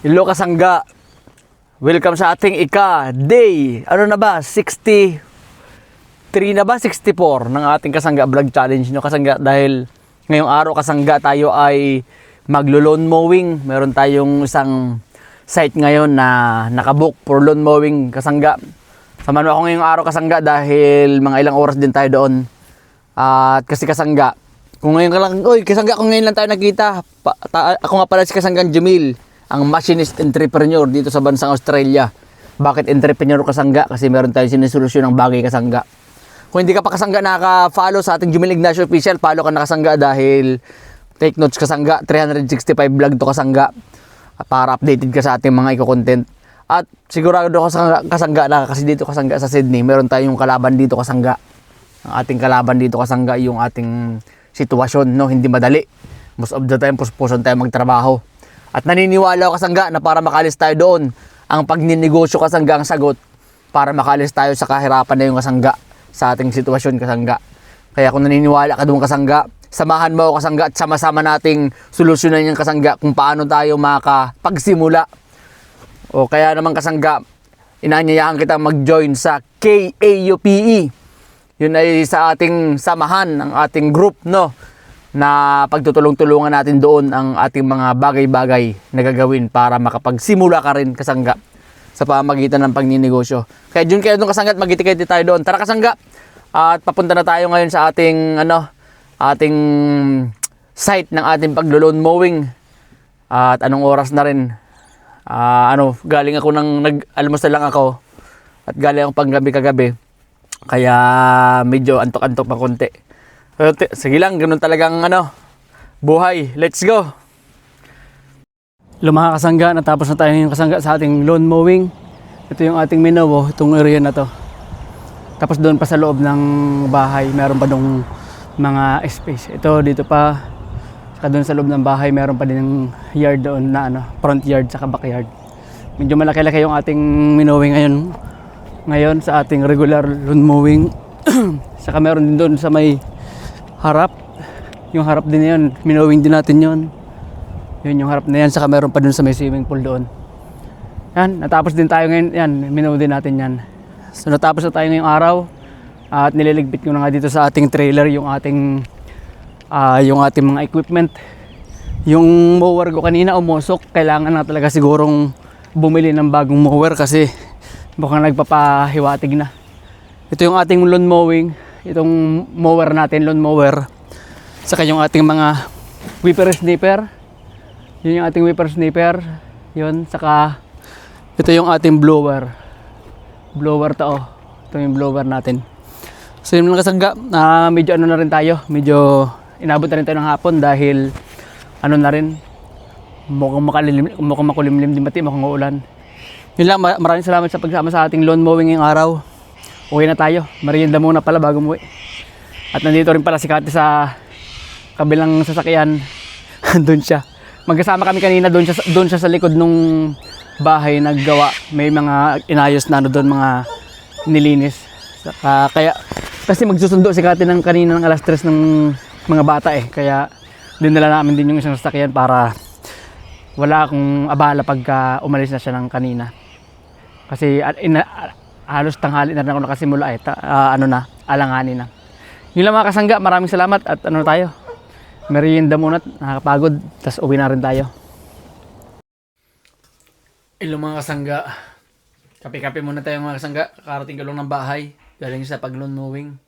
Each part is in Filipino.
Hello kasangga. Welcome sa ating day. Ano na ba? 63 na ba? 64 ng ating kasangga vlog challenge nyo kasangga. Dahil ngayong araw kasangga tayo ay maglo-lawn mowing. Meron tayong isang site ngayon na nakabook for lawn mowing kasangga. Samahan mo ako ngayong araw kasangga dahil mga ilang oras din tayo doon. At kasi kasangga, kung ngayon ka lang, kasangga, kung ngayon lang tayo nakita, ako nga pala si Kasanggang Jamil, ang machinist entrepreneur dito sa bansang Australia. Bakit entrepreneur kasangga? Kasi meron tayong sinisolusyon ng bagay kasangga. Kung hindi ka pa kasangga naka-follow sa ating Jamil Ignacio Official, follow ka na kasangga dahil take notes kasangga, 365 vlog to kasangga para updated ka sa ating mga eco-content. At sigurado ako kasangga na kasi dito kasangga sa Sydney, meron tayong kalaban dito kasangga. Ang ating kalaban dito kasangga yung ating sitwasyon, no? Hindi madali. Most of the time, puspuson tayo magtrabaho. At naniniwala ako kasangga na para makalis tayo doon, ang pagninegosyo kasangga ang sagot para makalis tayo sa kahirapan na yung kasangga sa ating sitwasyon kasangga. Kaya kung naniniwala ka doon kasangga, samahan mo ako kasangga at sama-sama nating solusyonan yung kasangga kung paano tayo makapagsimula. O kaya naman kasangga, inaanyayahan kita mag-join sa KAUPE. Yun ay sa ating samahan, ang ating group, no? Na pagtutulong-tulungan natin doon ang ating mga bagay-bagay na gagawin para makapagsimula ka rin kasangga sa pamagitan ng pagninegosyo. Kaya dun kayo doon kasangga at magkiti-kiti tayo doon. Tara kasangga! At papunta na tayo ngayon sa ating ating site ng ating paglo-lawn mowing. At anong oras na rin? Galing ako nag-almusal lang ako at galing ako panggabi kagabi. Kaya medyo antok-antok pa konti. Sige lang, ganun talagang buhay. Let's go! Mga kasangga, natapos na tayo yung kasangga sa ating lawn mowing. Ito yung ating Minowo, itong area na to. Tapos doon pa sa loob ng bahay, meron pa dong mga space. Ito, dito pa. Saka doon sa loob ng bahay, meron pa din yung yard doon na front yard saka backyard. Medyo malaki-laki yung ating minowing ngayon sa ating regular lawn mowing. Saka meron din doon sa may harap. Yung harap din yan, minowing din natin yun. Yun yung harap na yan. Saka meron pa doon sa may swimming pool doon. Yan, natapos din tayo ngayon. Yan, minow din natin yan. So natapos na tayo ngayong araw. At nililigpit ko na nga dito sa ating trailer yung ating mga equipment. Yung mower ko kanina umusok. Kailangan na talaga sigurong bumili ng bagong mower kasi mukhang nagpapahiwatig na. Ito yung ating lawn mowing. Itong mower natin, lawn mower. Saka yung ating mga whipper snipper. Yun yung ating whipper snipper. Yun, saka ito yung ating blower. Blower to. Ito yung blower natin. So yun lang kasangga, medyo na rin tayo. Medyo inabot na rin tayo ng hapon dahil na rin, mukhang makulimlim din, mukhang uulan. Yun lang, maraming salamat sa pagsama sa ating lawn mowing ngayong araw. Uwi na tayo. Merienda muna pala bago umuwi. At nandito rin pala si Kati sa kabilang sasakyan. Doon siya. Magkasama kami kanina doon siya sa likod nung bahay naggawa. May mga inayos na doon, mga nilinis. Kaya kasi magsusundo si Kati ng kanina ng alas 3 ng mga bata Kaya dinala namin din yung isang sasakyan para wala akong abala pagka umalis na siya ng kanina. Kasi halos tanghali na rin ako nakasimula alanganin na. Yun lang mga kasangga, maraming salamat at tayo. Merienda muna, nakakapagod, tas uwi na rin tayo. Hello mga kasangga. Kape-kape muna tayo mga kasangga. Karating ko lang ng bahay, galing sa pag-lawn mowing.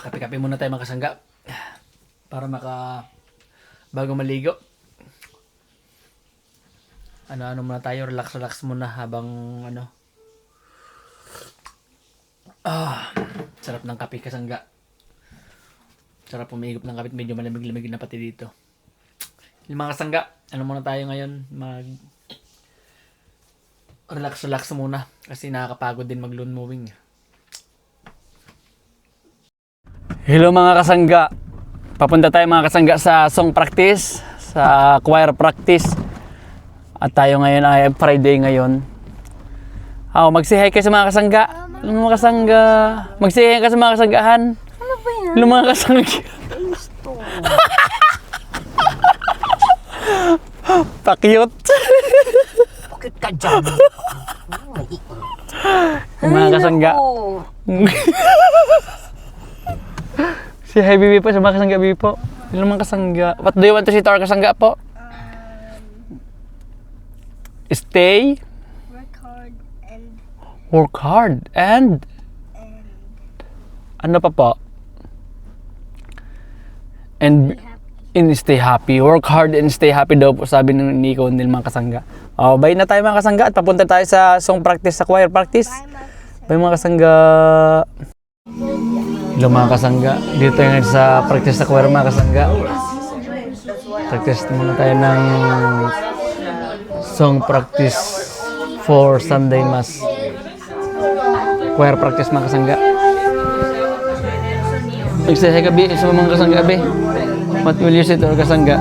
Kape-kape muna tayo mga kasangga. Para bago maligo. Muna tayo, relax muna habang sarap ng kape kasangga. Sarap pumigop ng kape, medyo malamig-lamig na pati dito. Yung mga kasangga, muna tayo ngayon, relax muna kasi nakakapagod din mag-lawn mowing. Hello mga kasangga. Papunta tayo mga kasangga sa song practice, sa choir practice. At tayo ngayon ay Friday ngayon. Mag-say hi ka sa mga kasangga. Mga kasangga. Mag-say hi ka sa mga kasanggahan. Ano ba yan? Mga kasangga. Pa-cute. Bakit ka dyan? Mga kasangga. Oh. Si Hi Bibi po, sa mga kasangga Bibi po. Hello mga kasangga. What do you want to say to our kasangga po? Stay. Work hard and ano pa po? And stay happy. Work hard and stay happy daw po sabi ng Nico nil mga kasangga. Oh, bye na tayo mga kasangga at papunta tayo sa song practice, sa choir practice. Bye mga kasangga. Hello mga kasangga. Dito tayo ngayon sa practice sa choir mga kasangga. Practice muna tayo ng song practice for Sunday Mass. Choir practice mga kasangga. Magsasay ka, Bi, sa mga kasangga, Bi. What will you say to our kasangga?